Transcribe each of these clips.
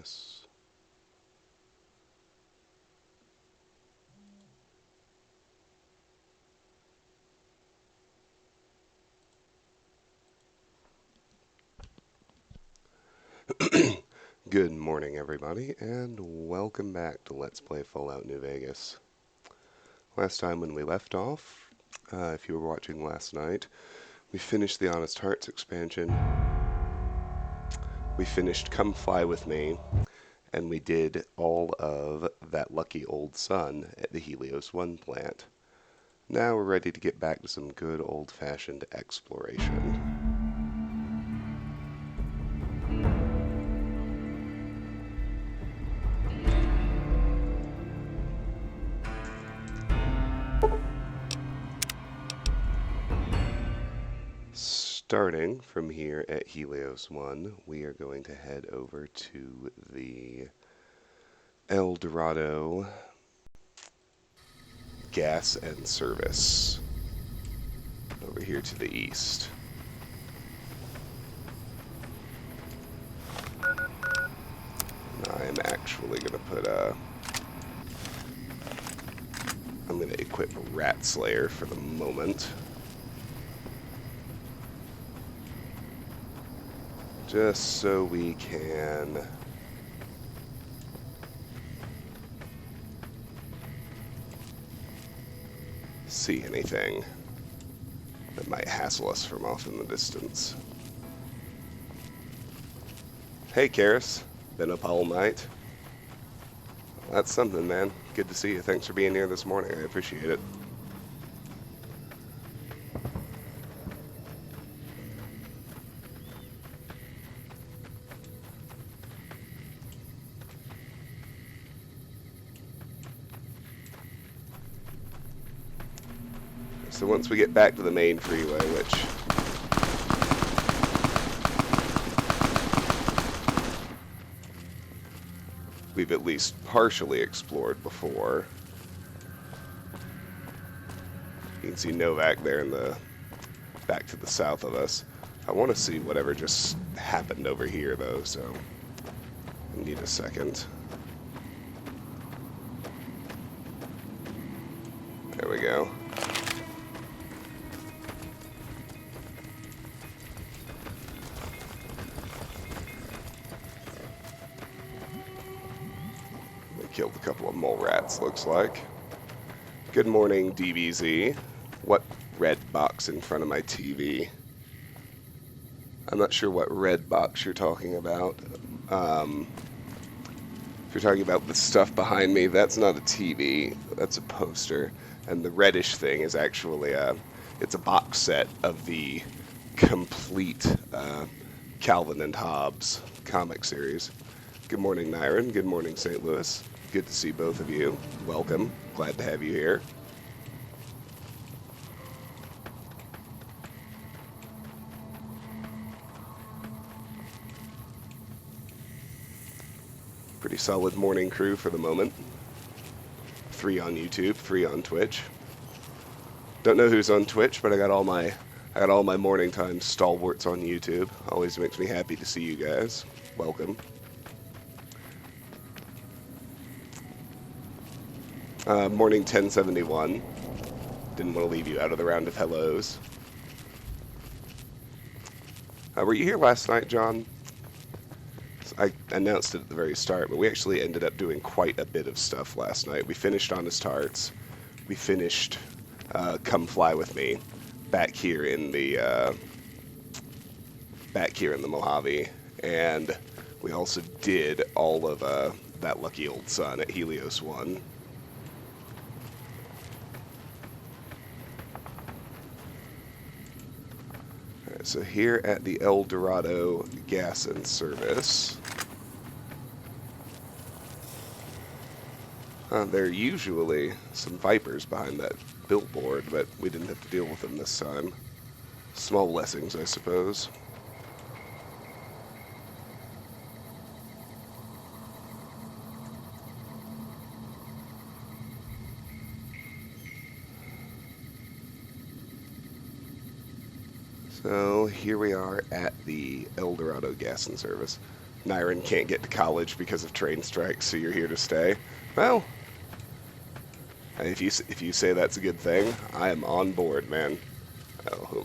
service. Good morning, everybody, and welcome back to Let's Play Fallout New Vegas. Last time when we left off, if you were watching last night, we finished the Honest Hearts expansion. We finished Come Fly With Me, and we did all of That Lucky Old Sun at the Helios 1 plant. Now we're ready to get back to some good old-fashioned exploration. Starting from here at Helios 1, we are going to head over to the El Dorado Gas and Service over here to the east. I'm actually going to put I'm going to equip a Rat Slayer for the moment. Just so we can see anything that might hassle us from off in the distance. Hey, Karis. Been up all night? Well, that's something, man. Good to see you. Thanks for being here this morning. I appreciate it. So once we get back to the main freeway, which we've at least partially explored before. You can see Novak there in the back to the south of us. I want to see whatever just happened over here though, so I need a second. There we go. Killed a couple of mole rats, looks like. Good morning, DBZ. What red box in front of my TV? I'm not sure what red box you're talking about. If you're talking about the stuff behind me, that's not a TV. That's a poster. And the reddish thing is actually it's a box set of the complete Calvin and Hobbes comic series. Good morning, Nyron. Good morning, St. Louis. Good to see both of you. Welcome. Glad to have you here. Pretty solid morning crew for the moment. 3 on YouTube, 3 on Twitch. Don't know who's on Twitch, but I got all my morning time stalwarts on YouTube. Always makes me happy to see you guys. Welcome. Morning 1071. Didn't want to leave you out of the round of hellos. Were you here last night, John? I announced it at the very start, but we actually ended up doing quite a bit of stuff last night. We finished Honest Hearts. We finished Come Fly With Me back here in the Mojave, and we also did all of That Lucky Old Sun at Helios 1. So here at the El Dorado Gas and Service, there are usually some Vipers behind that billboard, but we didn't have to deal with them this time. Small blessings, I suppose. So here we are at the El Dorado Gas and Service. Nyron can't get to college because of train strikes, so you're here to stay. Well, if you say that's a good thing, I am on board, man. Oh, who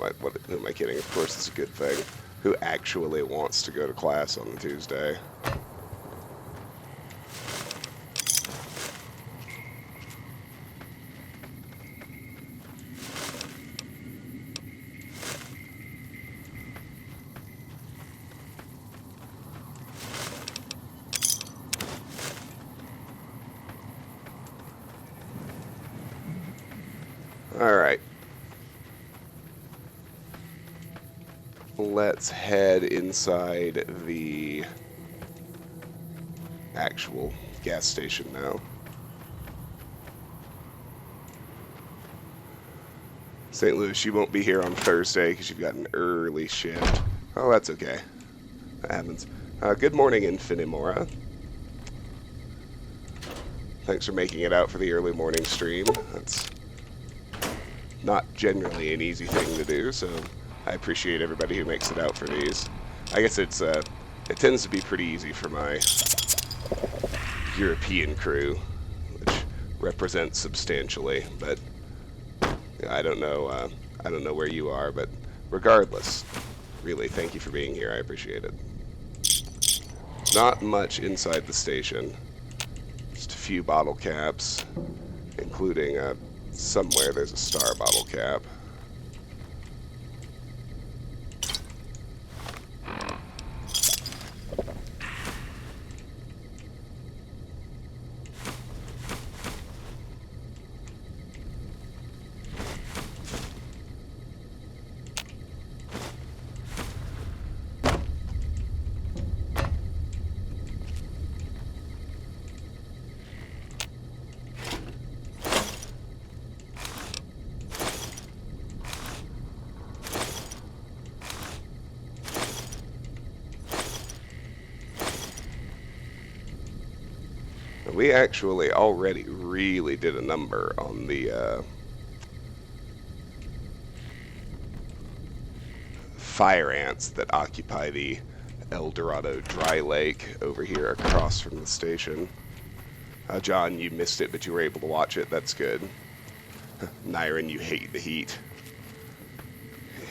am I kidding? Of course it's a good thing. Who actually wants to go to class on the Tuesday? Alright. Let's head inside the actual gas station now. St. Louis, you won't be here on Thursday because you've got an early shift. Oh, that's okay. That happens. Good morning, Infinimora. Thanks for making it out for the early morning stream. That's not generally an easy thing to do, so I appreciate everybody who makes it out for these. I guess it tends to be pretty easy for my European crew, which represents substantially, but I don't know where you are, but regardless, really, thank you for being here. I appreciate it. Not much inside the station. Just a few bottle caps, including somewhere there's a star bottle cap. We actually already really did a number on the fire ants that occupy the Dorado Dry Lake over here across from the station. John, you missed it, but you were able to watch it. That's good. Nyron, you hate the heat.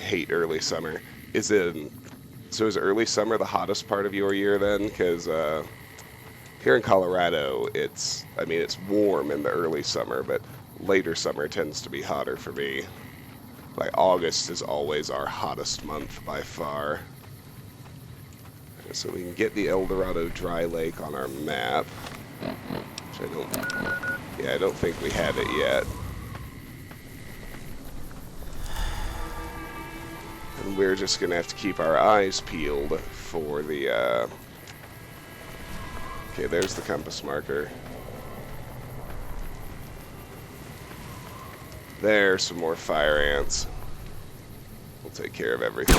Hate early summer. So is early summer the hottest part of your year then? Because here in Colorado, it's warm in the early summer, but later summer tends to be hotter for me. Like August is always our hottest month by far. So we can get the Dorado Dry Lake on our map. Which I don't think we have it yet. And we're just gonna have to keep our eyes peeled for the okay, there's the compass marker. There's some more fire ants. We'll take care of everything.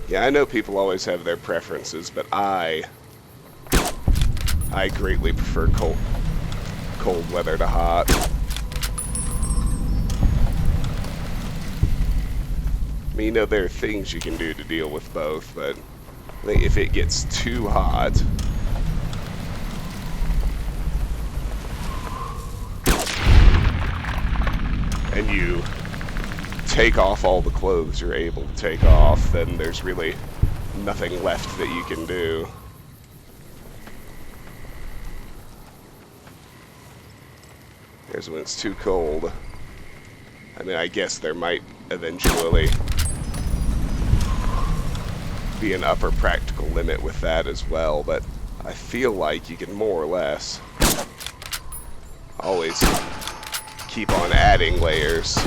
Yeah, I know people always have their preferences, but I greatly prefer cold weather to hot. I mean, there are things you can do to deal with both, but I think if it gets too hot, and you take off all the clothes you're able to take off, then there's really nothing left that you can do. Here's when it's too cold. I mean, I guess there might eventually be an upper practical limit with that as well, but I feel like you can more or less always keep on adding layers.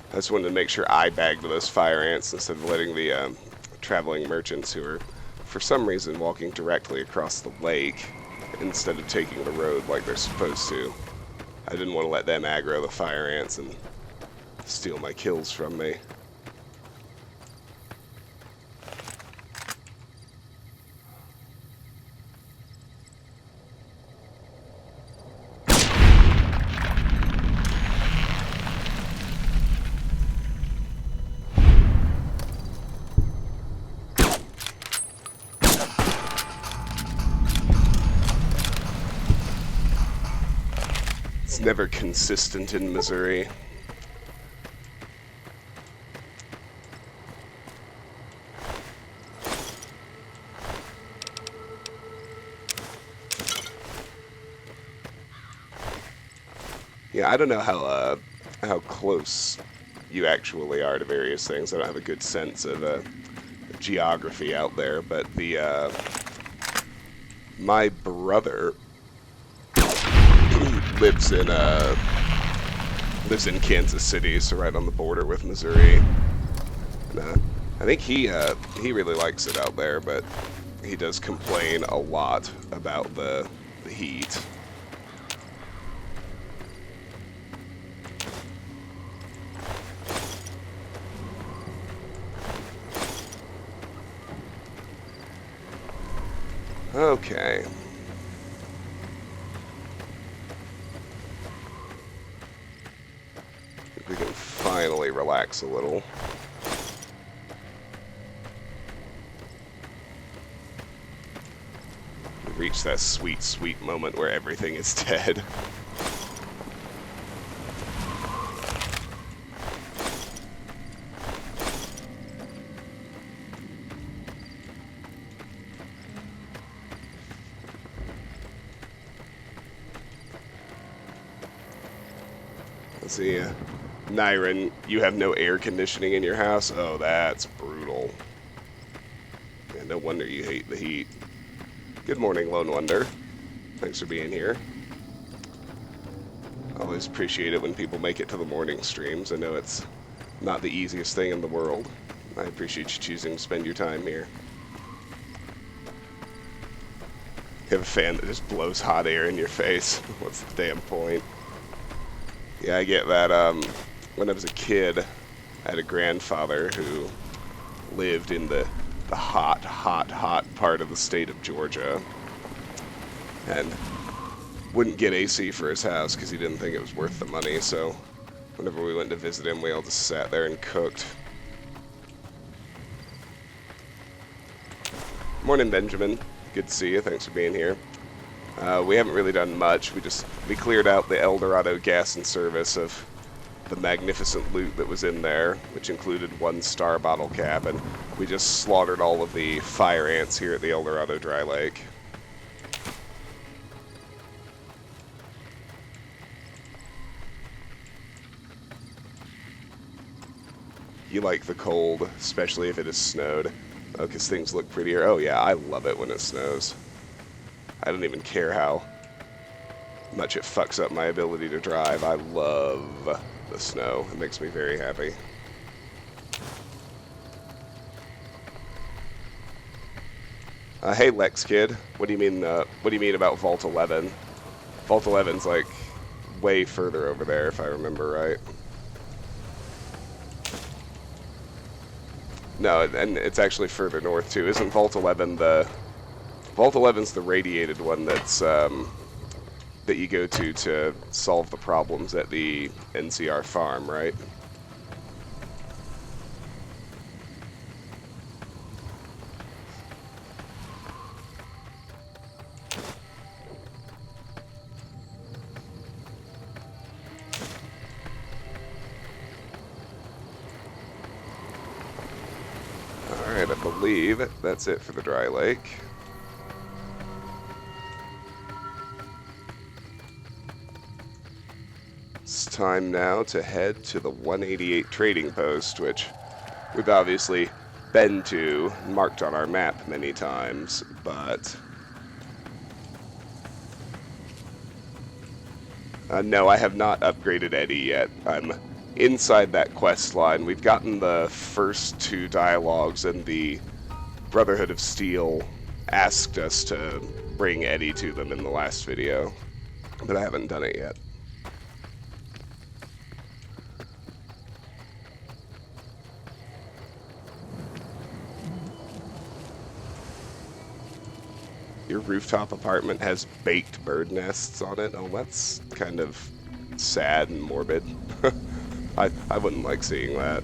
I just wanted to make sure I bagged those fire ants instead of letting the traveling merchants who are, for some reason, walking directly across the lake instead of taking the road like they're supposed to. I didn't want to let them aggro the fire ants and steal my kills from me. It's never consistent in Missouri. Yeah, I don't know how close you actually are to various things. I don't have a good sense of geography out there, but the my brother lives in Kansas City, so right on the border with Missouri. And, I think he really likes it out there, but he does complain a lot about the heat. Okay. We can finally relax a little. We reach that sweet, sweet moment where everything is dead. Let's see. Nyron, you have no air conditioning in your house? Oh, that's brutal. Yeah, no wonder you hate the heat. Good morning, Lone Wonder. Thanks for being here. Always appreciate it when people make it to the morning streams. I know it's not the easiest thing in the world. I appreciate you choosing to spend your time here. You have a fan that just blows hot air in your face. What's the damn point? Yeah, I get that. When I was a kid, I had a grandfather who lived in the hot, hot, hot part of the state of Georgia, and wouldn't get AC for his house because he didn't think it was worth the money. So whenever we went to visit him, we all just sat there and cooked. Morning, Benjamin. Good to see you. Thanks for being here. We haven't really done much. We cleared out the El Dorado gas and service of the magnificent loot that was in there, which included 1 star bottle cap, and we just slaughtered all of the fire ants here at the El Dorado Dry Lake. You like the cold, especially if it has snowed. Oh, because things look prettier. Oh yeah, I love it when it snows. I don't even care how much it fucks up my ability to drive. I love the snow. It makes me very happy. Hey Lex Kid, what do you mean? What do you mean about Vault 11? Vault 11's like way further over there, if I remember right. No, and it's actually further north too. Isn't Vault 11 the? Vault 11's the radiated one that's that you go to solve the problems at the NCR farm, right? Alright, I believe that's it for the dry lake. It's time now to head to the 188 trading post, which we've obviously been to, marked on our map many times, but no, I have not upgraded Eddie yet. I'm inside that quest line. We've gotten the first 2 dialogues and the Brotherhood of Steel asked us to bring Eddie to them in the last video, but I haven't done it yet. Your rooftop apartment has baked bird nests on it? Oh, that's kind of sad and morbid. I wouldn't like seeing that.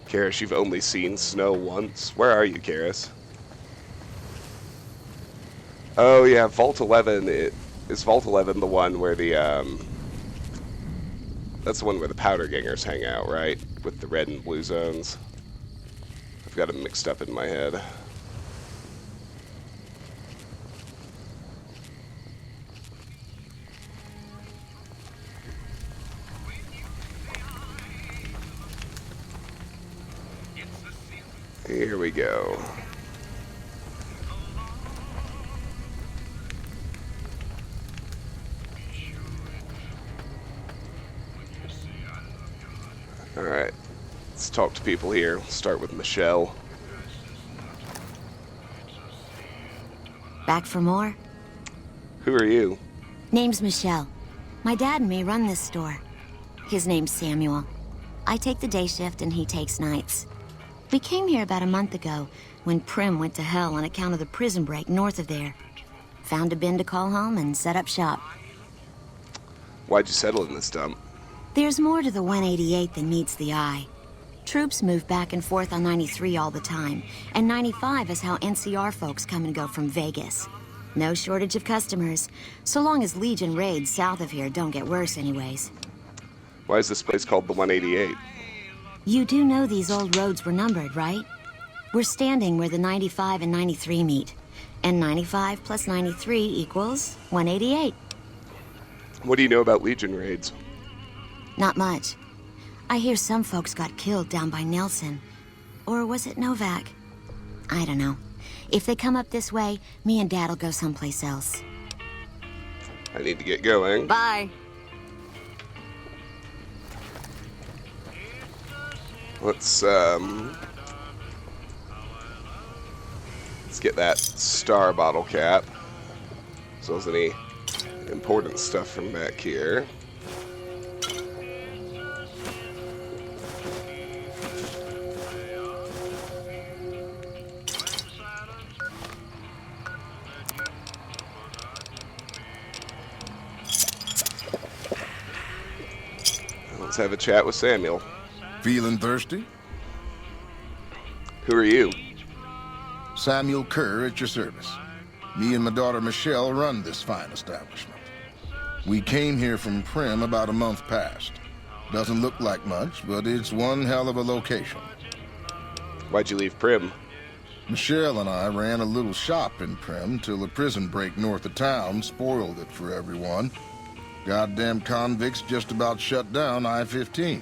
Karis, you've only seen snow once. Where are you, Karis? Oh yeah, Vault 11. Is Vault 11 the one where the that's the one where the powder gangers hang out, right? With the red and blue zones. I've got them mixed up in my head. Here we go. Alright, let's talk to people here. Start with Michelle. Back for more? Who are you? Name's Michelle. My dad and me run this store. His name's Samuel. I take the day shift and he takes nights. We came here about a month ago when Prim went to hell on account of the prison break north of there. Found a bin to call home and set up shop. Why'd you settle in this dump? There's more to the 188 than meets the eye. Troops move back and forth on 93 all the time, and 95 is how NCR folks come and go from Vegas. No shortage of customers, so long as Legion raids south of here don't get worse anyways. Why is this place called the 188? You do know these old roads were numbered, right? We're standing where the 95 and 93 meet, and 95 plus 93 equals 188. What do you know about Legion raids? Not much. I hear some folks got killed down by Nelson. Or was it Novak? I don't know. If they come up this way, me and Dad'll go someplace else. I need to get going. Bye. Let's get that star bottle cap. As well as any important stuff from back here. Let's have a chat with Samuel. Feeling thirsty? Who are you? Samuel Kerr at your service. Me and my daughter Michelle run this fine establishment. We came here from Prim about a month past. Doesn't look like much, but it's one hell of a location. Why'd you leave Prim? Michelle and I ran a little shop in Prim till a prison break north of town spoiled it for everyone. Goddamn convicts just about shut down I-15.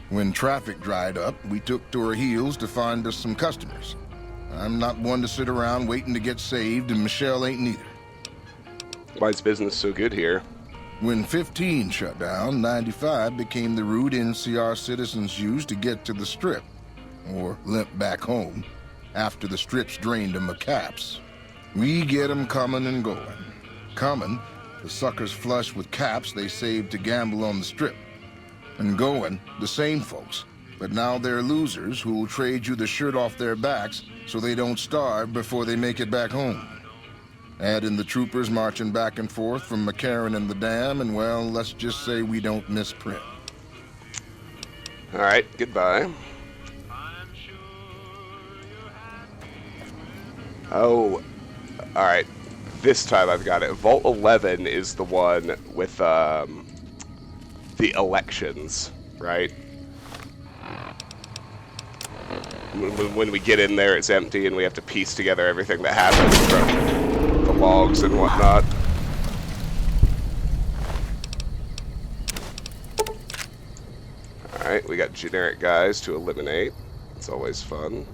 When traffic dried up, we took to our heels to find us some customers. I'm not one to sit around waiting to get saved, and Michelle ain't neither. Why's business so good here? When 15 shut down, 95 became the route NCR citizens used to get to the Strip, or limp back home, after the Strip's drained them of caps. We get 'em coming and going. Coming, the suckers flush with caps they saved to gamble on the Strip. And going, the same folks, but now they're losers who'll trade you the shirt off their backs so they don't starve before they make it back home. Add in the troopers marching back and forth from McCarran and the Dam, and well, let's just say we don't miss Prim. Alright, goodbye. Oh, alright. This time I've got it. Vault 11 is the one with, the elections, right? When we get in there, it's empty, and we have to piece together everything that happens from the logs and whatnot. Alright, we got generic guys to eliminate. It's always fun.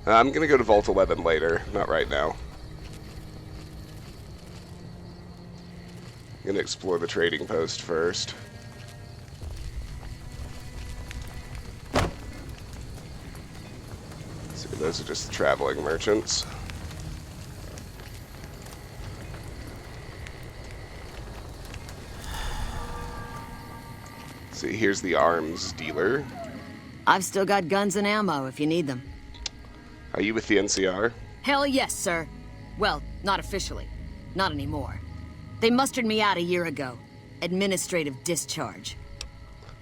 I'm gonna go to Vault 11 later, not right now. I'm gonna explore the trading post first. So those are just the traveling merchants. See, here's the arms dealer. I've still got guns and ammo if you need them. Are you with the NCR? Hell yes, sir. Well, not officially. Not anymore. They mustered me out a year ago. Administrative discharge.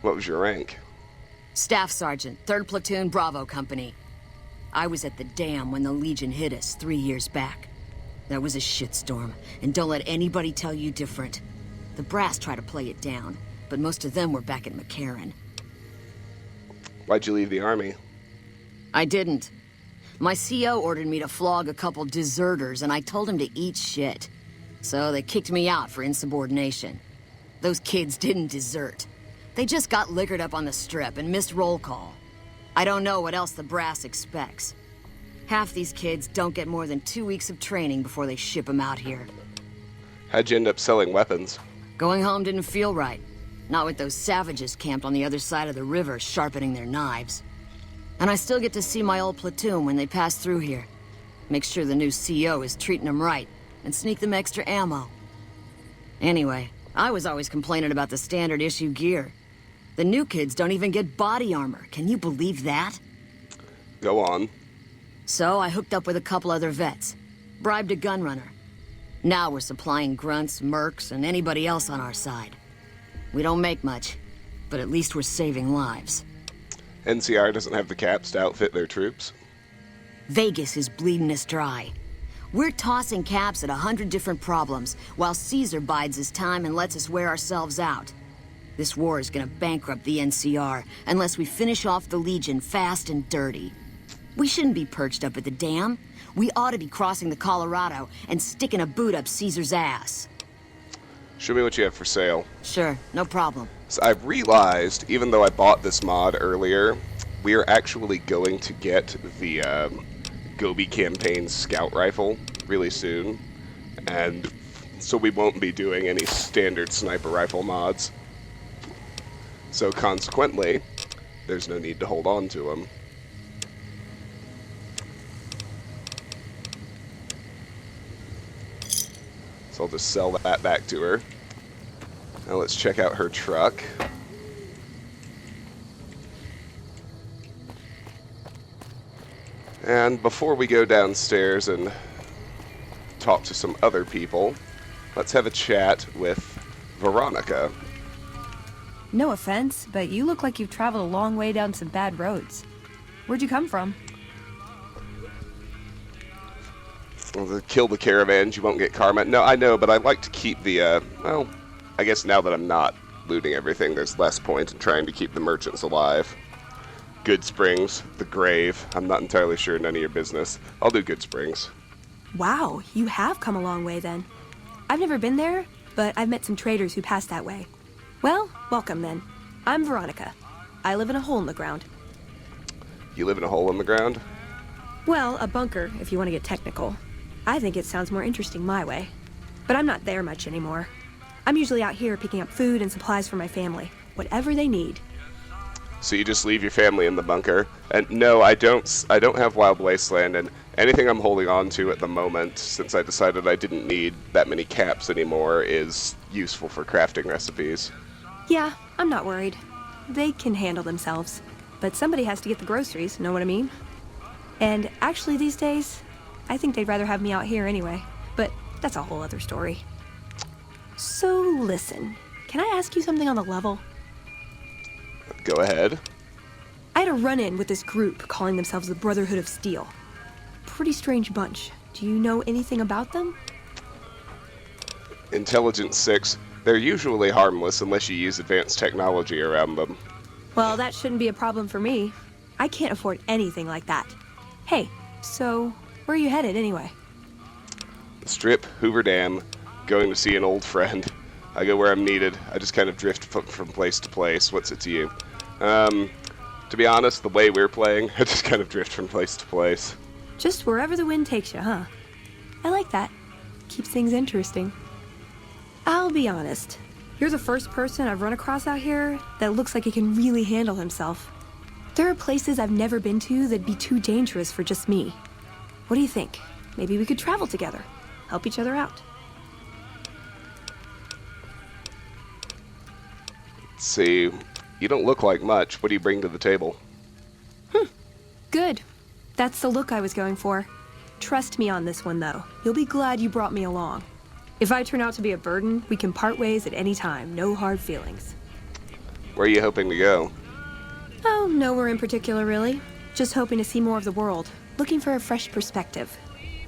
What was your rank? Staff Sergeant, 3rd Platoon, Bravo Company. I was at the dam when the Legion hit us 3 years back. That was a shitstorm, and don't let anybody tell you different. The brass tried to play it down, but most of them were back at McCarran. Why'd you leave the army? I didn't. My CO ordered me to flog a couple deserters, and I told him to eat shit. So they kicked me out for insubordination. Those kids didn't desert. They just got liquored up on the strip and missed roll call. I don't know what else the brass expects. Half these kids don't get more than 2 weeks of training before they ship them out here. How'd you end up selling weapons? Going home didn't feel right. Not with those savages camped on the other side of the river sharpening their knives. And I still get to see my old platoon when they pass through here. Make sure the new CO is treating them right, and sneak them extra ammo. Anyway, I was always complaining about the standard issue gear. The new kids don't even get body armor. Can you believe that? Go on. So I hooked up with a couple other vets. Bribed a gunrunner. Now we're supplying grunts, mercs, and anybody else on our side. We don't make much, but at least we're saving lives. NCR doesn't have the caps to outfit their troops? Vegas is bleeding us dry. We're tossing caps at 100 different problems, while Caesar bides his time and lets us wear ourselves out. This war is gonna bankrupt the NCR unless we finish off the Legion fast and dirty. We shouldn't be perched up at the dam. We ought to be crossing the Colorado and sticking a boot up Caesar's ass. Show me what you have for sale. Sure, no problem. So I've realized, even though I bought this mod earlier, we are actually going to get the Gobi campaign scout rifle really soon. And so we won't be doing any standard sniper rifle mods. So consequently, there's no need to hold on to them. So I'll just sell that back to her. Now let's check out her truck. And before we go downstairs and talk to some other people, let's have a chat with Veronica. No offense, but you look like you've traveled a long way down some bad roads. Where'd you come from? Well, kill the caravans, you won't get karma. No, I know, but I like to keep the, well, I guess now that I'm not looting everything, there's less point in trying to keep the merchants alive. Good Springs, the grave. I'm not entirely sure, none of your business. I'll do Good Springs. Wow, you have come a long way then. I've never been there, but I've met some traders who pass that way. Well, welcome then. I'm Veronica. I live in a hole in the ground. You live in a hole in the ground? Well, a bunker, if you want to get technical. I think it sounds more interesting my way. But I'm not there much anymore. I'm usually out here picking up food and supplies for my family. Whatever they need. So you just leave your family in the bunker? And no, I don't have Wild Wasteland, and anything I'm holding on to at the moment, since I decided I didn't need that many caps anymore, is useful for crafting recipes. Yeah, I'm not worried. They can handle themselves. But somebody has to get the groceries, know what I mean? And actually these days, I think they'd rather have me out here anyway. But that's a whole other story. So listen, can I ask you something on the level? Go ahead. I had a run-in with this group calling themselves the Brotherhood of Steel. Pretty strange bunch. Do you know anything about them? Intelligence 6. They're usually harmless unless you use advanced technology around them. Well, that shouldn't be a problem for me. I can't afford anything like that. Hey, so where are you headed anyway? Strip, Hoover Dam, going to see an old friend. I go where I'm needed. I just kind of drift from place to place. What's it to you? To be honest, the way we're playing, I just kind of drift from place to place. Just wherever the wind takes you, huh? I like that. Keeps things interesting. I'll be honest. You're the first person I've run across out here that looks like he can really handle himself. There are places I've never been to that'd be too dangerous for just me. What do you think? Maybe we could travel together, help each other out. Let's see. You don't look like much. What do you bring to the table? Good. That's the look I was going for. Trust me on this one, though. You'll be glad you brought me along. If I turn out to be a burden, we can part ways at any time. No hard feelings. Where are you hoping to go? Oh, nowhere in particular, really. Just hoping to see more of the world. Looking for a fresh perspective.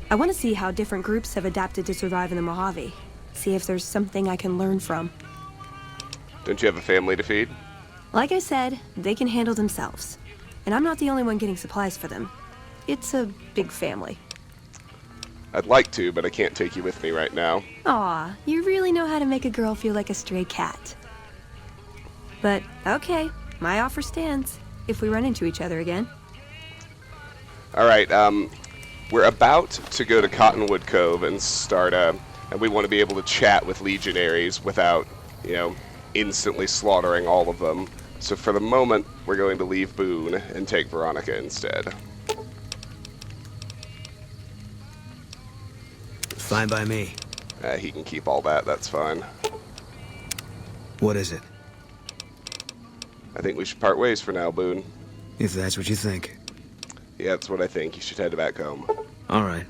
I want to see how different groups have adapted to survive in the Mojave. See if there's something I can learn from. Don't you have a family to feed? Like I said, they can handle themselves. And I'm not the only one getting supplies for them. It's a big family. I'd like to, but I can't take you with me right now. Aw, you really know how to make a girl feel like a stray cat. But, okay, my offer stands, if we run into each other again. Alright, we're about to go to Cottonwood Cove and start and we want to be able to chat with legionaries without, instantly slaughtering all of them. So for the moment, we're going to leave Boone and take Veronica instead. Fine by me. He can keep all that, that's fine. What is it? I think we should part ways for now, Boone. If that's what you think. Yeah, that's what I think. You should head back home. All right.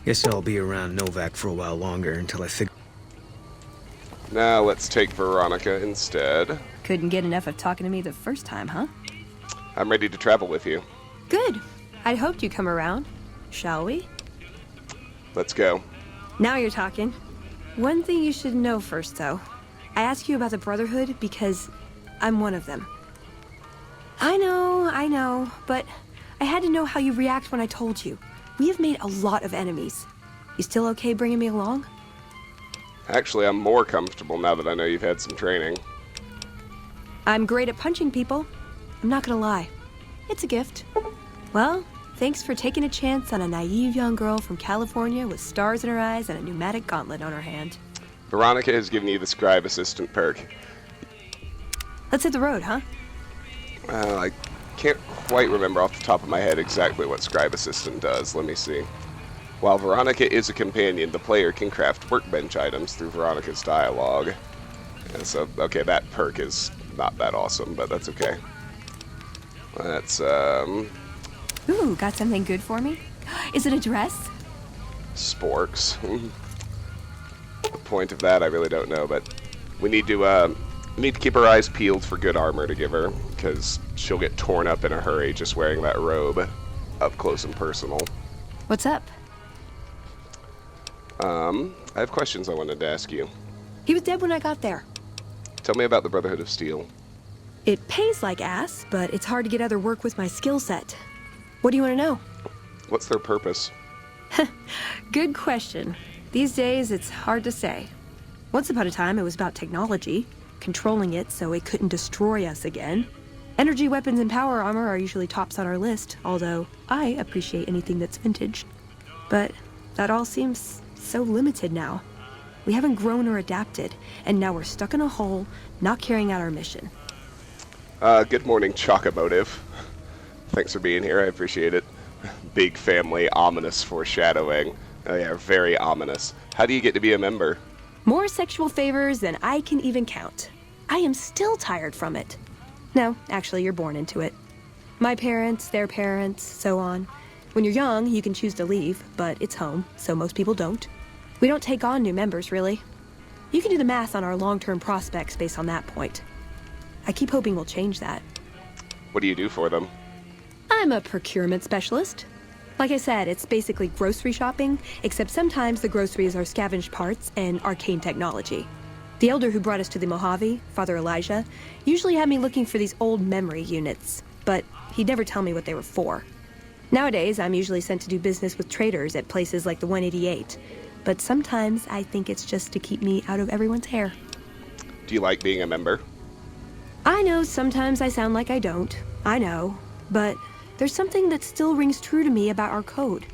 Guess I'll be around Novak for a while longer until I figure... Now let's take Veronica instead. Couldn't get enough of talking to me the first time, huh? I'm ready to travel with you. Good. I'd hoped you'd come around. Shall we? Let's go. Now you're talking. One thing you should know first, though. I ask you about the Brotherhood because I'm one of them. I know, but I had to know how you react when I told you. We have made a lot of enemies. You still okay bringing me along? Actually, I'm more comfortable now that I know you've had some training. I'm great at punching people. I'm not gonna lie. It's a gift. Well, thanks for taking a chance on a naive young girl from California with stars in her eyes and a pneumatic gauntlet on her hand. Veronica has given you the scribe assistant perk. Let's hit the road, huh? I can't quite remember off the top of my head exactly what scribe assistant does. Let me see. While Veronica is a companion, the player can craft workbench items through Veronica's dialogue. And so, okay, that perk is not that awesome, but that's okay. That's, Ooh, got something good for me? Is it a dress? sporks. The point of that, I really don't know, but we need to keep our eyes peeled for good armor to give her, because she'll get torn up in a hurry just wearing that robe up close and personal. What's up? I have questions I wanted to ask you. He was dead when I got there. Tell me about the Brotherhood of Steel. It pays like ass, but it's hard to get other work with my skill set. What do you want to know? What's their purpose? Good question. These days, it's hard to say. Once upon a time, it was about technology, controlling it so it couldn't destroy us again. Energy weapons and power armor are usually tops on our list, although I appreciate anything that's vintage. But that all seems so limited now. We haven't grown or adapted, and now we're stuck in a hole, not carrying out our mission. Good morning, Chocomotive. Thanks for being here, I appreciate it. Big family, ominous foreshadowing. Oh yeah, very ominous. How do you get to be a member? More sexual favors than I can even count. I am still tired from it. No, actually, you're born into it. My parents, their parents, so on. When you're young, you can choose to leave, but it's home, so most people don't. We don't take on new members, really. You can do the math on our long-term prospects based on that point. I keep hoping we'll change that. What do you do for them? I'm a procurement specialist. Like I said, it's basically grocery shopping, except sometimes the groceries are scavenged parts and arcane technology. The elder who brought us to the Mojave, Father Elijah, usually had me looking for these old memory units, but he'd never tell me what they were for. Nowadays, I'm usually sent to do business with traders at places like the 188, but sometimes I think it's just to keep me out of everyone's hair. Do you like being a member? I know sometimes I sound like I don't. I know. But there's something that still rings true to me about our code.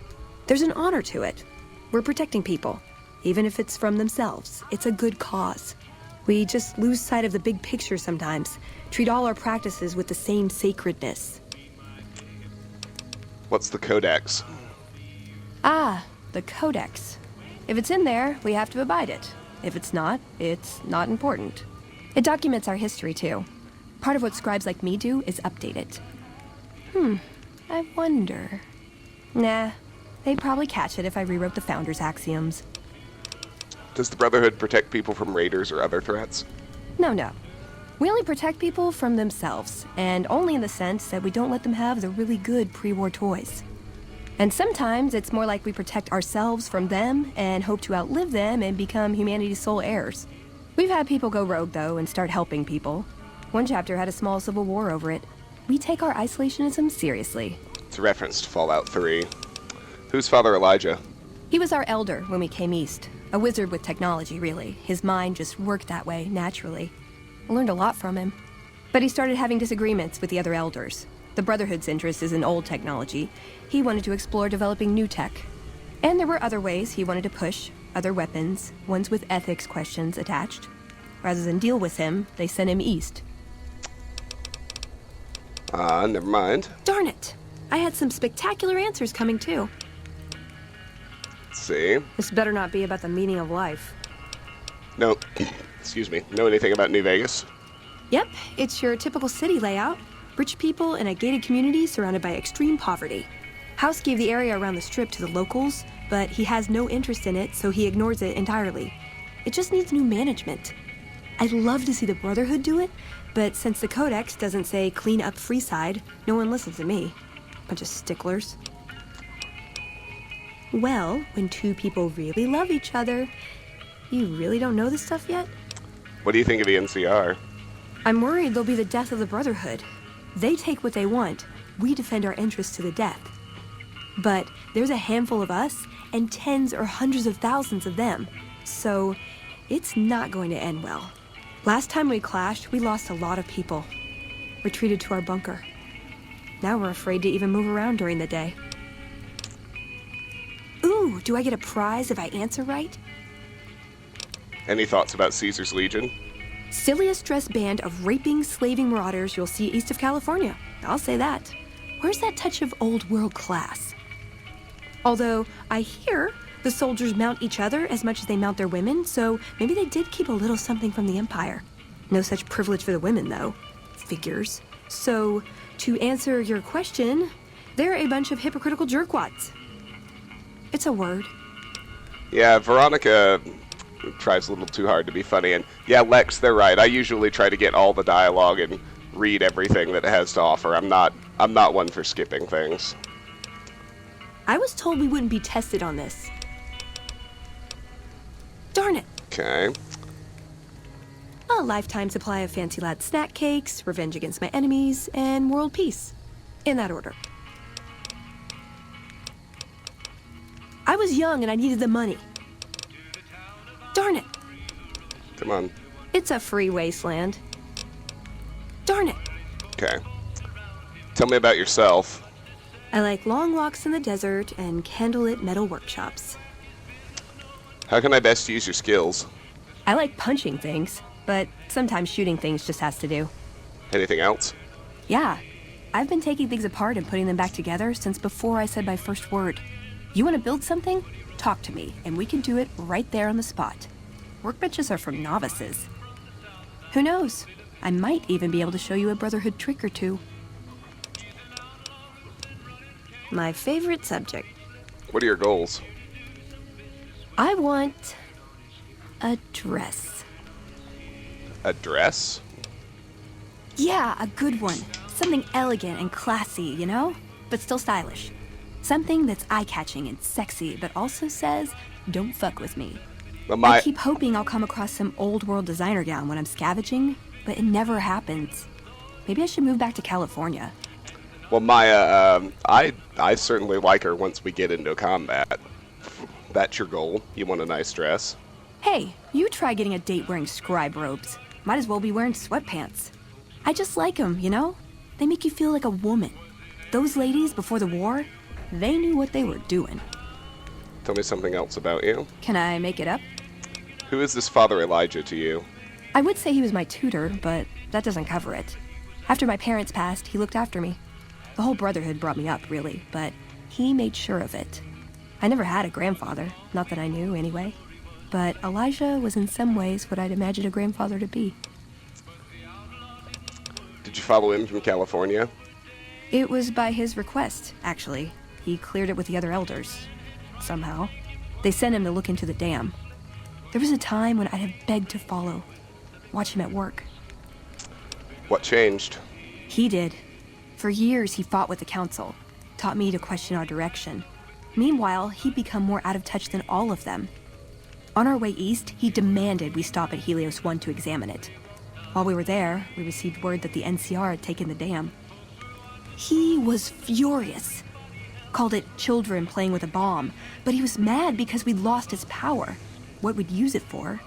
There's an honor to it. We're protecting people, even if it's from themselves. It's a good cause. We just lose sight of the big picture sometimes, treat all our practices with the same sacredness. What's the codex? Ah, the codex. If it's in there, we have to abide it. If it's not important. It documents our history, too. Part of what scribes like me do is update it. I wonder... Nah, they'd probably catch it if I rewrote the Founder's axioms. Does the Brotherhood protect people from raiders or other threats? No. We only protect people from themselves, and only in the sense that we don't let them have the really good pre-war toys. And sometimes it's more like we protect ourselves from them and hope to outlive them and become humanity's sole heirs. We've had people go rogue, though, and start helping people. One chapter had a small civil war over it. We take our isolationism seriously. It's a reference to Fallout 3. Who's Father Elijah? He was our elder when we came east. A wizard with technology, really. His mind just worked that way, naturally. I learned a lot from him. But he started having disagreements with the other elders. The Brotherhood's interest is in old technology. He wanted to explore developing new tech. And there were other ways he wanted to push, other weapons, ones with ethics questions attached. Rather than deal with him, they sent him east. Never mind. Darn it! I had some spectacular answers coming, too. Let's see. This better not be about the meaning of life. No, excuse me. Know anything about New Vegas? Yep, it's your typical city layout. Rich people in a gated community surrounded by extreme poverty. House gave the area around the strip to the locals, but he has no interest in it, so he ignores it entirely. It just needs new management. I'd love to see the Brotherhood do it, but since the Codex doesn't say clean up Freeside, no one listens to me. Bunch of sticklers. Well, when two people really love each other, you really don't know this stuff yet? What do you think of the NCR? I'm worried they'll be the death of the Brotherhood. They take what they want. We defend our interests to the death. But there's a handful of us and tens or hundreds of thousands of them. So it's not going to end well. Last time we clashed, we lost a lot of people. Retreated to our bunker. Now we're afraid to even move around during the day. Ooh, do I get a prize if I answer right? Any thoughts about Caesar's Legion? Silliest dressed band of raping, slaving marauders you'll see east of California. I'll say that. Where's that touch of old world class? Although, I hear the soldiers mount each other as much as they mount their women, so maybe they did keep a little something from the Empire. No such privilege for the women, though. Figures. So, to answer your question, they're a bunch of hypocritical jerkwads. It's a word. Yeah, Veronica tries a little too hard to be funny, and yeah, Lex, they're right. I usually try to get all the dialogue and read everything that it has to offer. I'm not one for skipping things. I was told we wouldn't be tested on this. Darn it. Okay. A lifetime supply of Fancy Lad snack cakes, revenge against my enemies, and world peace. In that order. I was young and I needed the money. Darn it. Come on. It's a free wasteland. Darn it. Okay. Tell me about yourself. I like long walks in the desert and candlelit metal workshops. How can I best use your skills? I like punching things, but sometimes shooting things just has to do. Anything else? Yeah. I've been taking things apart and putting them back together since before I said my first word. You want to build something? Talk to me, and we can do it right there on the spot. Workbenches are for novices. Who knows? I might even be able to show you a Brotherhood trick or two. My favorite subject. What are your goals? I want a dress. A dress? Yeah, a good one. Something elegant and classy, you know? But still stylish. Something that's eye-catching and sexy, but also says, don't fuck with me. Well, I keep hoping I'll come across some old-world designer gown when I'm scavenging, but it never happens. Maybe I should move back to California. Well, Maya, I certainly like her once we get into combat. That's your goal. You want a nice dress. Hey, you try getting a date wearing scribe robes. Might as well be wearing sweatpants. I just like them, you know? They make you feel like a woman. Those ladies before the war, they knew what they were doing. Tell me something else about you. Can I make it up? Who is this Father Elijah to you? I would say he was my tutor, but that doesn't cover it. After my parents passed, he looked after me. The whole Brotherhood brought me up, really, but he made sure of it. I never had a grandfather, not that I knew anyway. But Elijah was in some ways what I'd imagine a grandfather to be. Did you follow him from California? It was by his request, actually. He cleared it with the other elders. Somehow. They sent him to look into the dam. There was a time when I'd have begged to follow. Watch him at work. What changed? He did. For years, he fought with the council. Taught me to question our direction. Meanwhile, he'd become more out of touch than all of them. On our way east, he demanded we stop at Helios 1 to examine it. While we were there, we received word that the NCR had taken the dam. He was furious. Called it children playing with a bomb, but he was mad because we'd lost its power. What we'd use it for.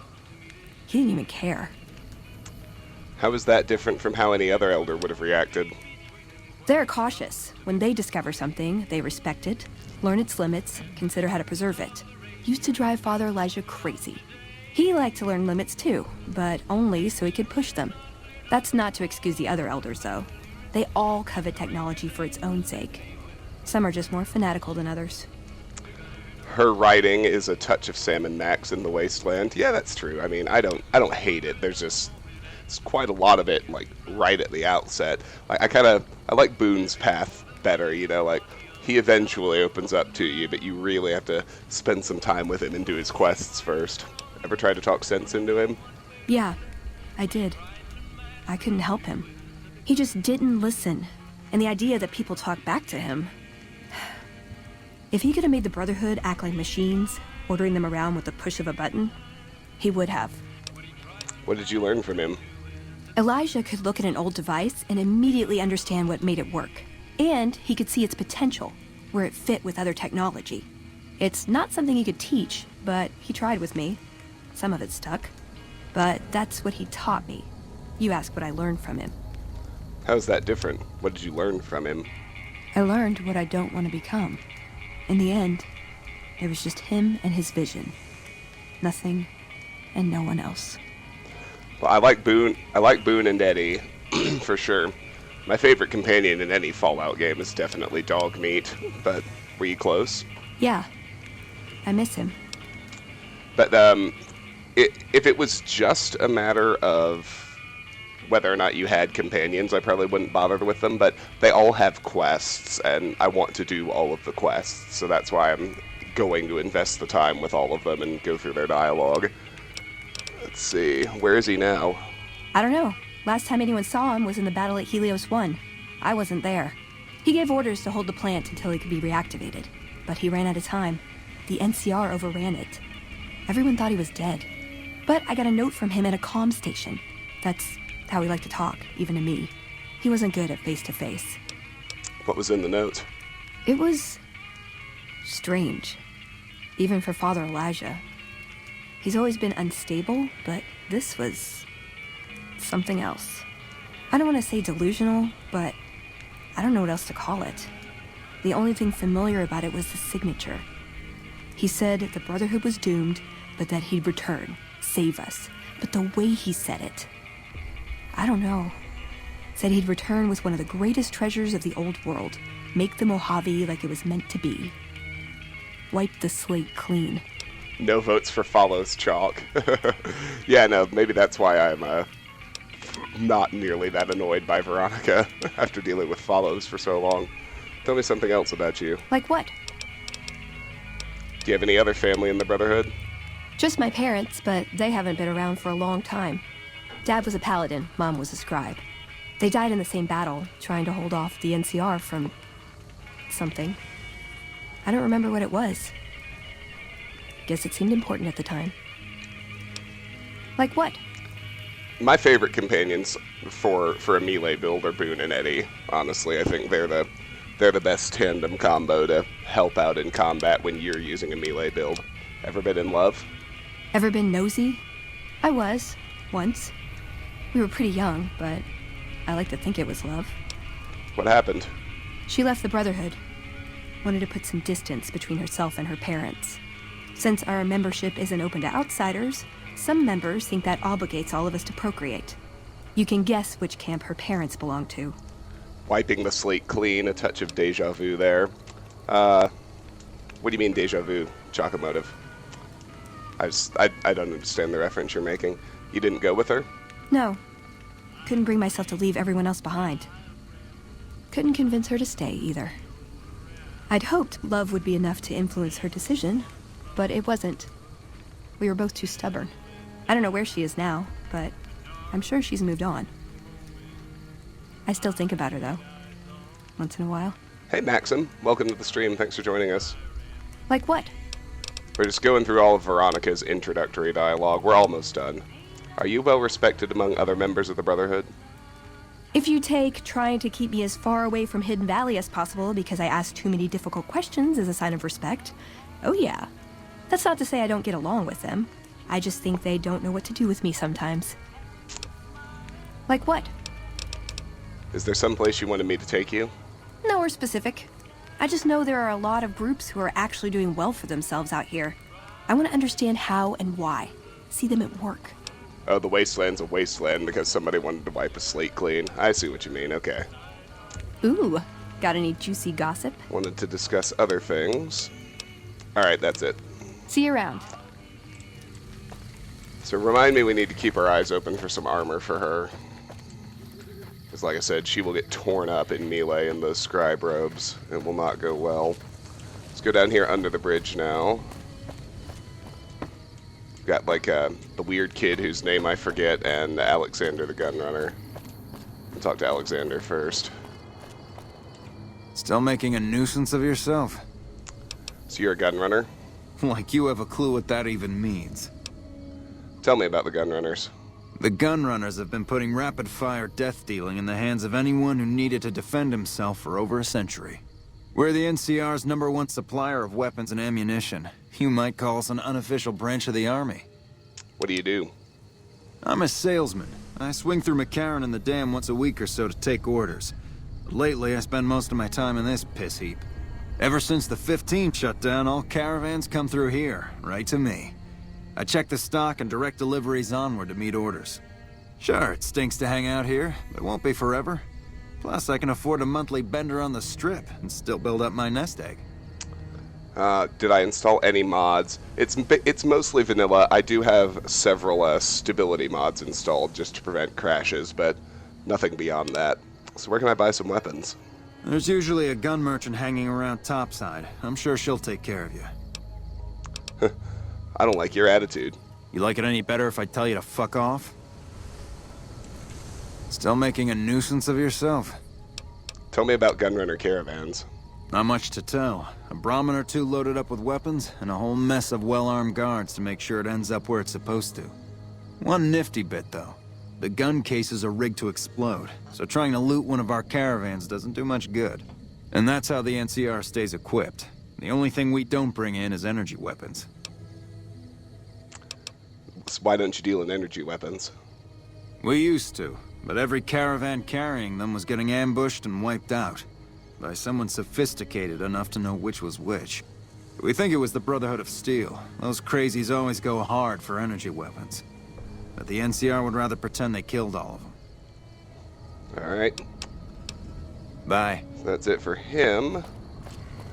He didn't even care. How is that different from how any other elder would have reacted? They're cautious. When they discover something, they respect it, learn its limits, consider how to preserve it. Used to drive Father Elijah crazy. He liked to learn limits too, but only so he could push them. That's not to excuse the other elders, though. They all covet technology for its own sake. Some are just more fanatical than others. Her writing is a touch of Sam and Max in the Wasteland. Yeah, that's true. I mean, I don't hate it. There's just it's quite a lot of it, like right at the outset. Like I like Boone's path better. You know, like he eventually opens up to you, but you really have to spend some time with him and do his quests first. Ever tried to talk sense into him? Yeah, I did. I couldn't help him. He just didn't listen. And the idea that people talk back to him... If he could have made the Brotherhood act like machines, ordering them around with the push of a button, he would have. What did you learn from him? Elijah could look at an old device and immediately understand what made it work. And he could see its potential, where it fit with other technology. It's not something he could teach, but he tried with me. Some of it stuck. But that's what he taught me. You ask what I learned from him. How's that different? What did you learn from him? I learned what I don't want to become. In the end, it was just him and his vision. Nothing and no one else. Well, I like Boone and Eddie, for sure. My favorite companion in any Fallout game is definitely Dogmeat, but were you close? Yeah, I miss him. But if it was just a matter of whether or not you had companions, I probably wouldn't bother with them, but they all have quests, and I want to do all of the quests, so that's why I'm going to invest the time with all of them and go through their dialogue. Let's see, where is he now? I don't know. Last time anyone saw him was in the battle at Helios 1. I wasn't there. He gave orders to hold the plant until he could be reactivated, but he ran out of time. The NCR overran it. Everyone thought he was dead. But I got a note from him at a comm station. That's how he liked to talk, even to me. He wasn't good at face-to-face. What was in the note? It was strange, even for Father Elijah. He's always been unstable, but this was something else. I don't want to say delusional, but I don't know what else to call it. The only thing familiar about it was the signature. He said the Brotherhood was doomed, but that he'd return, save us. But the way he said it, I don't know. Said he'd return with one of the greatest treasures of the old world, make the Mojave like it was meant to be. Wipe the slate clean. No votes for follows, chalk. Yeah, no, maybe that's why I'm not nearly that annoyed by Veronica after dealing with follows for so long. Tell me something else about you. Like what? Do you have any other family in the Brotherhood? Just my parents, but they haven't been around for a long time. Dad was a paladin, Mom was a scribe. They died in the same battle, trying to hold off the NCR from something. I don't remember what it was. Guess it seemed important at the time. Like what? My favorite companions for a melee build are Boone and Eddie. Honestly, I think they're the best tandem combo to help out in combat when you're using a melee build. Ever been in love? Ever been nosy? I was, once. We were pretty young, but I like to think it was love. What happened? She left the Brotherhood. Wanted to put some distance between herself and her parents. Since our membership isn't open to outsiders, some members think that obligates all of us to procreate. You can guess which camp her parents belong to. Wiping the slate clean, a touch of deja vu there. What do you mean deja vu, Chocomotive? I don't understand the reference you're making. You didn't go with her? No. Couldn't bring myself to leave everyone else behind. Couldn't convince her to stay, either. I'd hoped love would be enough to influence her decision, but it wasn't. We were both too stubborn. I don't know where she is now, but I'm sure she's moved on. I still think about her, though. Once in a while. Hey, Maxim. Welcome to the stream. Thanks for joining us. Like what? We're just going through all of Veronica's introductory dialogue. We're almost done. Are you well respected among other members of the Brotherhood? If you take trying to keep me as far away from Hidden Valley as possible because I ask too many difficult questions as a sign of respect, oh yeah. That's not to say I don't get along with them. I just think they don't know what to do with me sometimes. Like what? Is there some place you wanted me to take you? Nowhere specific. I just know there are a lot of groups who are actually doing well for themselves out here. I want to understand how and why. See them at work. Oh, the wasteland's a wasteland because somebody wanted to wipe a slate clean. I see what you mean, okay. Ooh, got any juicy gossip? Wanted to discuss other things. Alright, that's it. See you around. So remind me we need to keep our eyes open for some armor for her. Because like I said, she will get torn up in melee in those scribe robes. It will not go well. Let's go down here under the bridge now. We've got like the weird kid whose name I forget and Alexander the Gunrunner. We'll talk to Alexander first. Still making a nuisance of yourself? So you're a gunrunner? Like you have a clue what that even means. Tell me about the gunrunners. The gunrunners have been putting rapid-fire death dealing in the hands of anyone who needed to defend himself for over a century. We're the NCR's #1 supplier of weapons and ammunition. You might call us an unofficial branch of the Army. What do you do? I'm a salesman. I swing through McCarran and the dam once a week or so to take orders. But lately, I spend most of my time in this piss heap. Ever since the 15 shut down, all caravans come through here, right to me. I check the stock and direct deliveries onward to meet orders. Sure, it stinks to hang out here, but it won't be forever. Plus, I can afford a monthly bender on the strip and still build up my nest egg. Did I install any mods? It's mostly vanilla. I do have several stability mods installed just to prevent crashes, but nothing beyond that. So where can I buy some weapons? There's usually a gun merchant hanging around topside. I'm sure she'll take care of you. I don't like your attitude. You like it any better if I tell you to fuck off? Still making a nuisance of yourself? Tell me about gunrunner caravans. Not much to tell. A Brahmin or two loaded up with weapons, and a whole mess of well-armed guards to make sure it ends up where it's supposed to. One nifty bit, though. The gun cases are rigged to explode, so trying to loot one of our caravans doesn't do much good. And that's how the NCR stays equipped. The only thing we don't bring in is energy weapons. So why don't you deal in energy weapons? We used to, but every caravan carrying them was getting ambushed and wiped out. By someone sophisticated enough to know which was which. We think it was the Brotherhood of Steel. Those crazies always go hard for energy weapons. But the NCR would rather pretend they killed all of them. Alright. Bye. So that's it for him.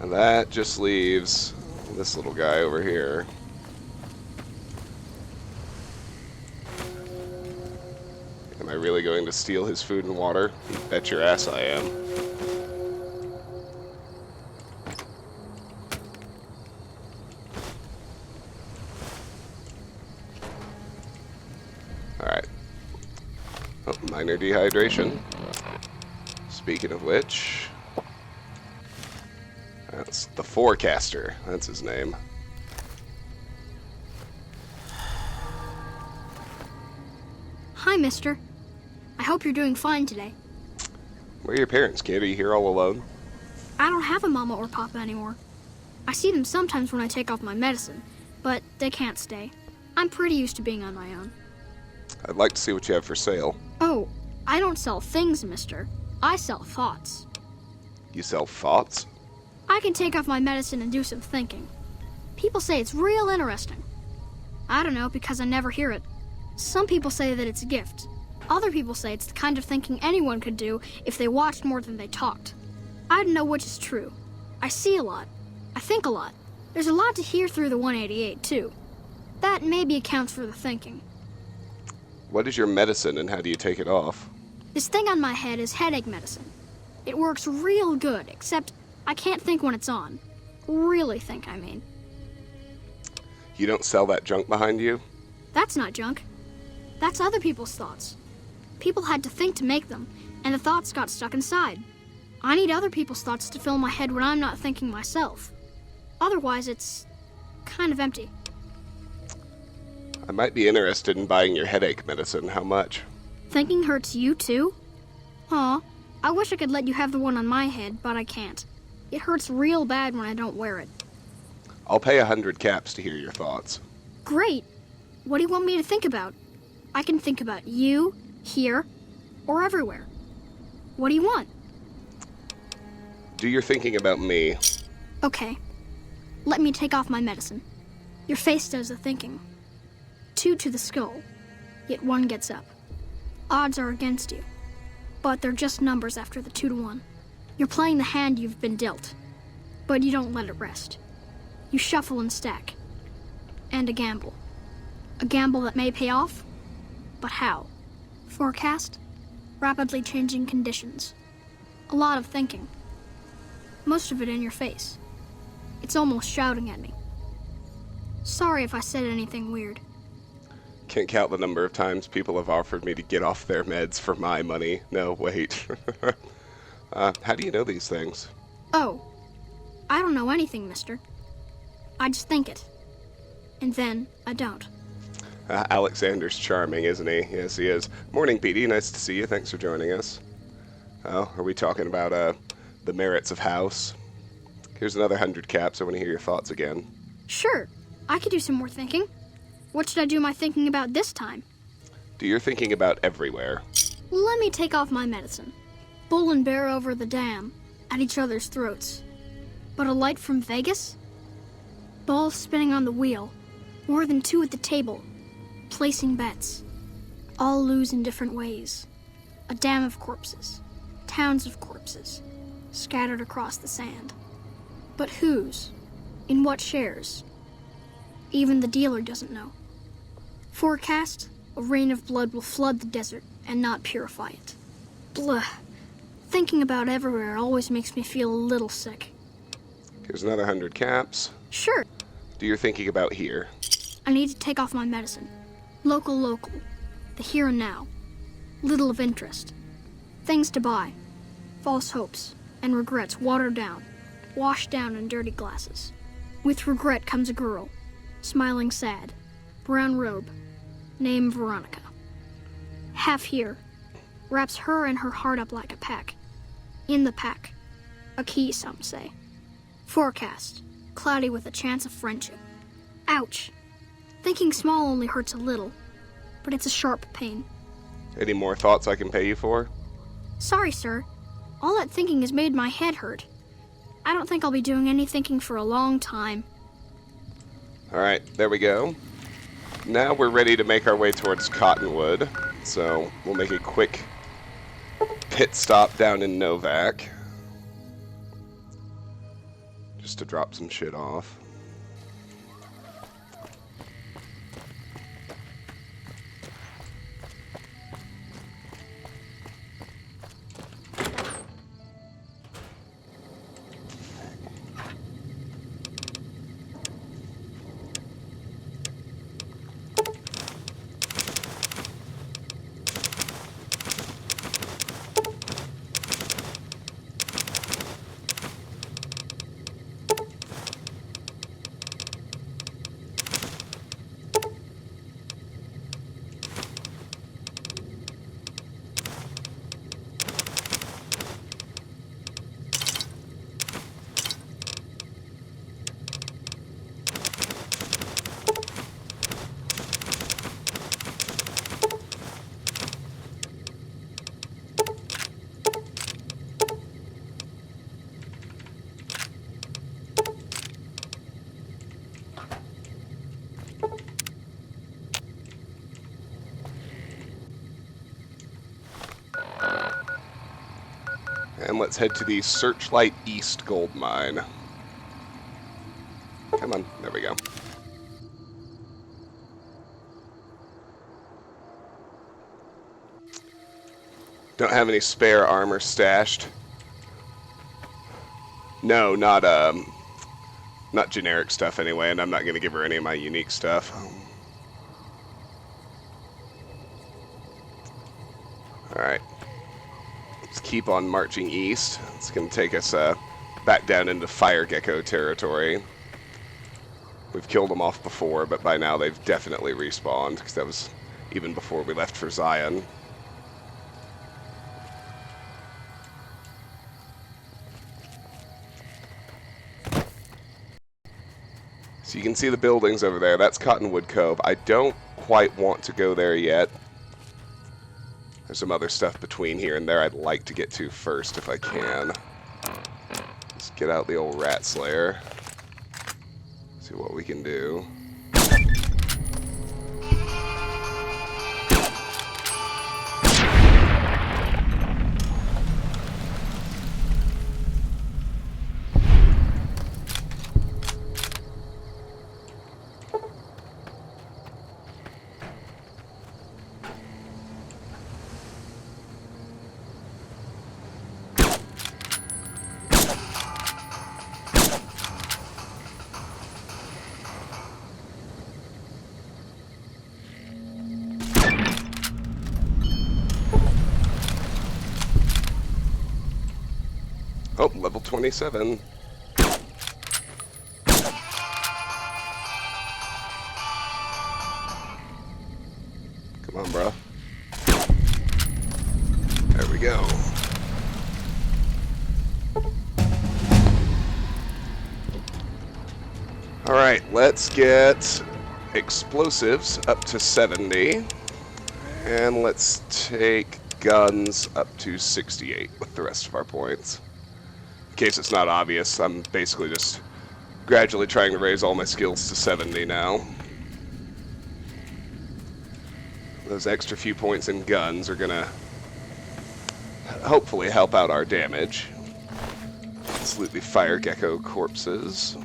And that just leaves this little guy over here. Am I really going to steal his food and water? You bet your ass I am. Alright. Oh, minor dehydration. Speaking of which... That's the Forecaster. That's his name. Hi, mister. I hope you're doing fine today. Where are your parents, kid? Are you here all alone? I don't have a mama or papa anymore. I see them sometimes when I take off my medicine, but they can't stay. I'm pretty used to being on my own. I'd like to see what you have for sale. Oh, I don't sell things, mister. I sell thoughts. You sell thoughts? I can take off my medicine and do some thinking. People say it's real interesting. I don't know, because I never hear it. Some people say that it's a gift. Other people say it's the kind of thinking anyone could do if they watched more than they talked. I don't know which is true. I see a lot. I think a lot. There's a lot to hear through the 188, too. That maybe accounts for the thinking. What is your medicine and how do you take it off? This thing on my head is headache medicine. It works real good, except I can't think when it's on. Really think, I mean. You don't sell that junk behind you? That's not junk. That's other people's thoughts. People had to think to make them, and the thoughts got stuck inside. I need other people's thoughts to fill my head when I'm not thinking myself. Otherwise, it's kind of empty. I might be interested in buying your headache medicine. How much? Thinking hurts you, too? Aw, I wish I could let you have the one on my head, but I can't. It hurts real bad when I don't wear it. I'll pay 100 caps to hear your thoughts. Great. What do you want me to think about? I can think about you, here, or everywhere. What do you want? Do your thinking about me. Okay. Let me take off my medicine. Your face does the thinking. 2 to the skull, yet 1 gets up. Odds are against you, but they're just numbers after the 2 to 1. You're playing the hand you've been dealt, but you don't let it rest. You shuffle and stack. And a gamble. A gamble that may pay off, but how? Forecast? Rapidly changing conditions. A lot of thinking. Most of it in your face. It's almost shouting at me. Sorry if I said anything weird. Can't count the number of times people have offered me to get off their meds for my money. No, wait. How do you know these things? Oh, I don't know anything, mister. I just think it. And then I don't. Alexander's charming, isn't he? Yes, he is. Morning, Petey. Nice to see you. Thanks for joining us. Oh, are we talking about the merits of House? Here's another 100 caps. I want to hear your thoughts again. Sure. I could do some more thinking. What should I do my thinking about this time? Do your thinking about everywhere. Let me take off my medicine. Bull and bear over the dam, at each other's throats. But a light from Vegas? Balls spinning on the wheel, more than 2 at the table, placing bets. All lose in different ways. A dam of corpses, towns of corpses, scattered across the sand. But whose? In what shares? Even the dealer doesn't know. Forecast, a rain of blood will flood the desert and not purify it. Blah. Thinking about everywhere always makes me feel a little sick. Here's another 100 caps. Sure. Do your thinking about here. I need to take off my medicine. Local. The here and now. Little of interest. Things to buy. False hopes and regrets watered down, washed down in dirty glasses. With regret comes a girl, smiling sad, brown robe, name Veronica. Half here, wraps her and her heart up like a pack. In the pack, a key, some say. Forecast, cloudy with a chance of friendship. Ouch. Thinking small only hurts a little, but it's a sharp pain. Any more thoughts I can pay you for? Sorry, sir. All that thinking has made my head hurt. I don't think I'll be doing any thinking for a long time. All right, there we go. Now we're ready to make our way towards Cottonwood. So we'll make a quick pit stop down in Novak. Just to drop some shit off. and let's head to the Searchlight East gold mine. Come on, there we go. Don't have any spare armor stashed. No, not generic stuff anyway, and I'm not going to give her any of my unique stuff. Alright. Let's keep on marching east. It's going to take us back down into Fire Gecko territory. We've killed them off before, but by now they've definitely respawned, because that was even before we left for Zion. So you can see the buildings over there. That's Cottonwood Cove. I don't quite want to go there yet. There's some other stuff between here and there I'd like to get to first if I can. Let's get out the old rat slayer. See what we can do. Oh, level 27. Come on, bro. There we go. Alright, let's get explosives up to 70. And let's take guns up to 68 with the rest of our points. In case it's not obvious, I'm basically just gradually trying to raise all my skills to 70 now. Those extra few points in guns are gonna hopefully help out our damage. Let's loot the Fire Gecko corpses.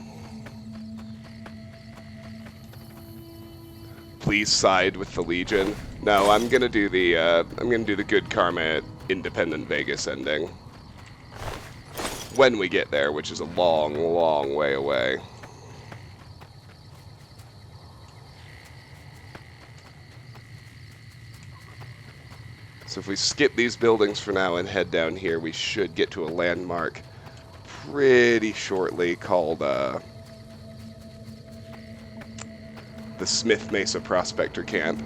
Please side with the Legion. No, I'm gonna do the Good Karma Independent Vegas ending. When we get there, which is a long, long way away. So if we skip these buildings for now and head down here, we should get to a landmark pretty shortly called the Smith Mesa Prospector Camp.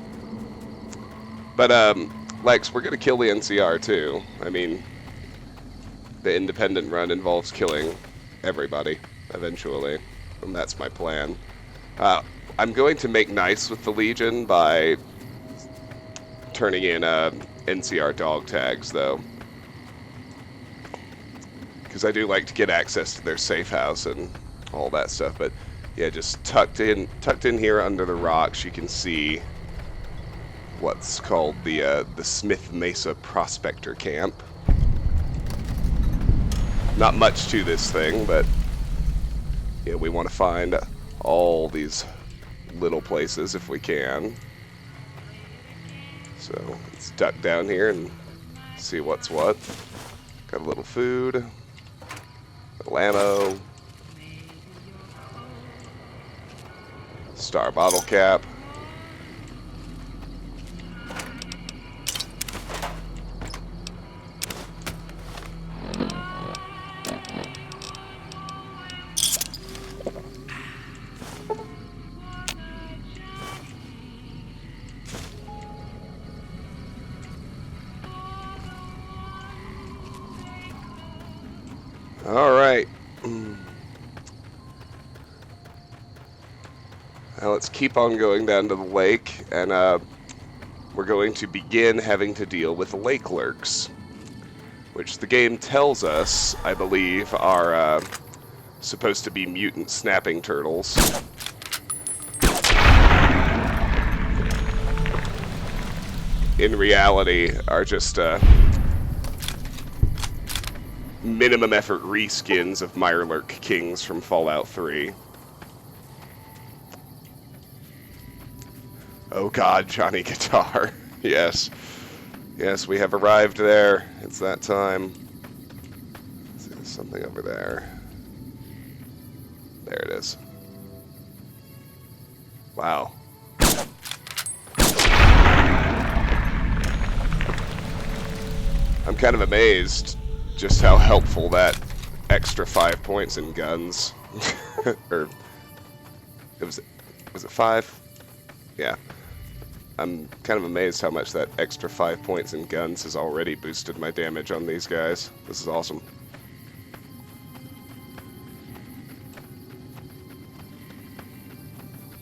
But, Lex, we're gonna kill the NCR too. I mean, the independent run involves killing everybody, eventually. And that's my plan. I'm going to make nice with the Legion by turning in NCR dog tags, though. Because I do like to get access to their safe house and all that stuff. But, yeah, just tucked in here under the rocks, you can see what's called the Smith Mesa Prospector Camp. Not much to this thing, but yeah, we want to find all these little places if we can. So let's duck down here and see what's what. Got a little food, a little ammo, star bottle cap. Alright. Now let's keep on going down to the lake, and we're going to begin having to deal with the lake lurks, which the game tells us, I believe, are supposed to be mutant snapping turtles. In reality, are just minimum effort reskins of Mirelurk Kings from Fallout 3. Oh god, Johnny Guitar. Yes. Yes, we have arrived there. It's that time. There's something over there. There it is. Wow. I'm kind of amazed just how helpful that extra 5 points in guns, or was it 5? Yeah. I'm kind of amazed how much that extra 5 points in guns has already boosted my damage on these guys. This is awesome.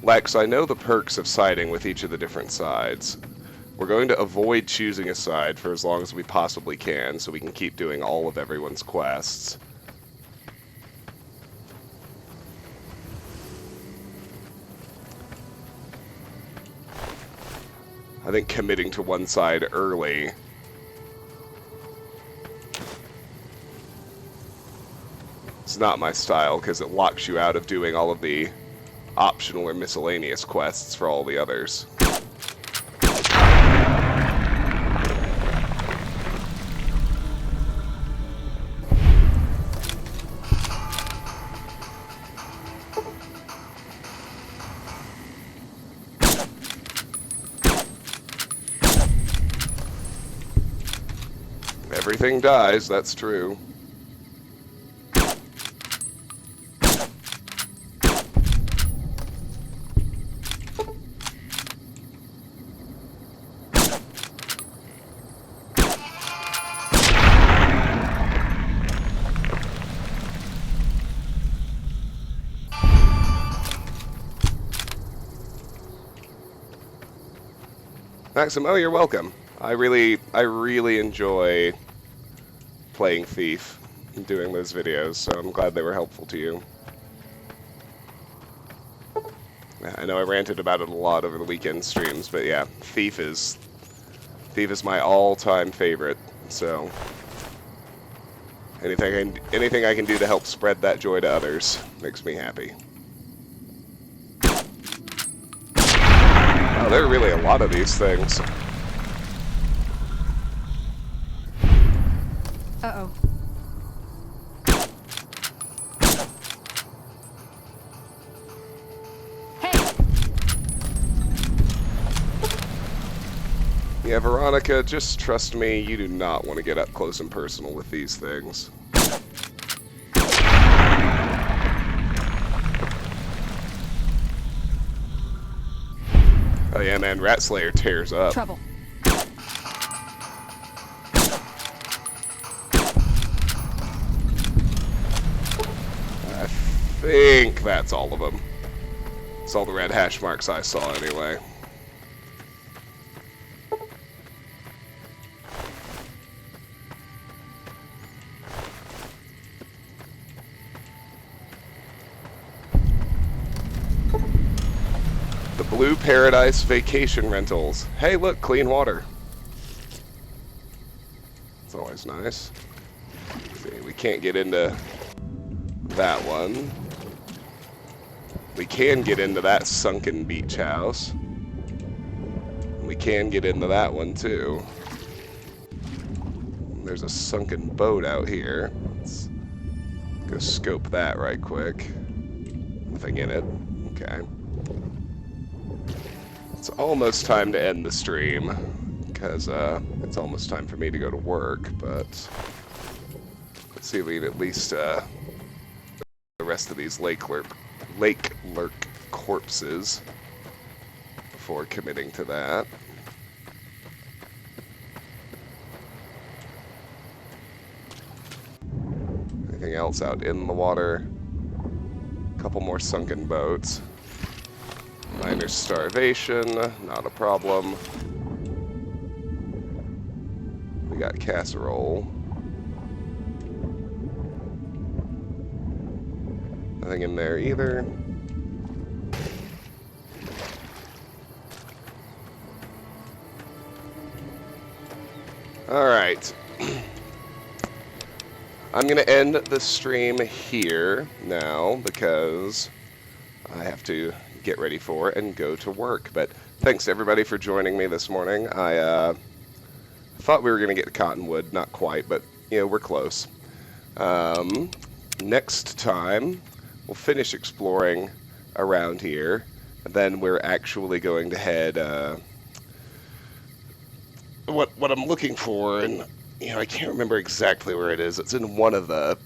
Lex, I know the perks of siding with each of the different sides. We're going to avoid choosing a side for as long as we possibly can, so we can keep doing all of everyone's quests. I think committing to one side early is not my style, because it locks you out of doing all of the optional or miscellaneous quests for all the others. Everything dies, that's true. Maxim, oh, you're welcome. I really enjoy playing Thief and doing those videos, so I'm glad they were helpful to you. I know I ranted about it a lot over the weekend streams, but yeah, Thief is my all-time favorite, so anything I can do to help spread that joy to others makes me happy. Oh, there are really a lot of these things. Uh-oh. Yeah, Veronica, just trust me, you do not want to get up close and personal with these things. Oh yeah, man, Rat Slayer tears up. Trouble. I think that's all of them. It's all the red hash marks I saw anyway. The Blue Paradise Vacation Rentals. Hey, look, clean water. It's always nice. See, we can't get into that one. We can get into that sunken beach house. We can get into that one too. There's a sunken boat out here. Let's go scope that right quick. Nothing in it. Okay. It's almost time to end the stream, because it's almost time for me to go to work, but let's see if we can at least the rest of these lake lurk corpses before committing to that. Anything else out in the water? A couple more sunken boats. Minor starvation, not a problem. We got casserole. Nothing in there either. Alright. I'm going to end the stream here now because I have to get ready for it and go to work. But thanks everybody for joining me this morning. I thought we were going to get to Cottonwood, not quite, but you know, we're close. Next time we'll finish exploring around here, and then we're actually going to head what I'm looking for, and you know, I can't remember exactly where it is. It's in one of the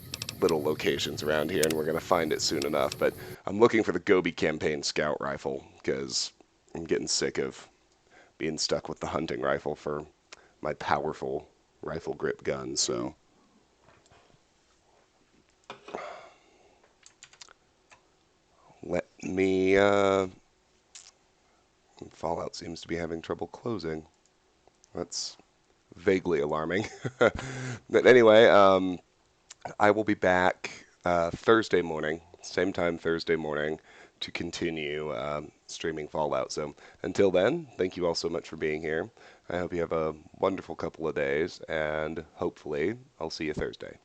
little locations around here, and we're going to find it soon enough. But I'm looking for the Gobi Campaign Scout Rifle, because I'm getting sick of being stuck with the hunting rifle for my powerful rifle grip gun, so... Let me... Fallout seems to be having trouble closing. That's vaguely alarming. But anyway, I will be back Thursday morning, same time Thursday morning, to continue streaming Fallout. So until then, thank you all so much for being here. I hope you have a wonderful couple of days, and hopefully I'll see you Thursday.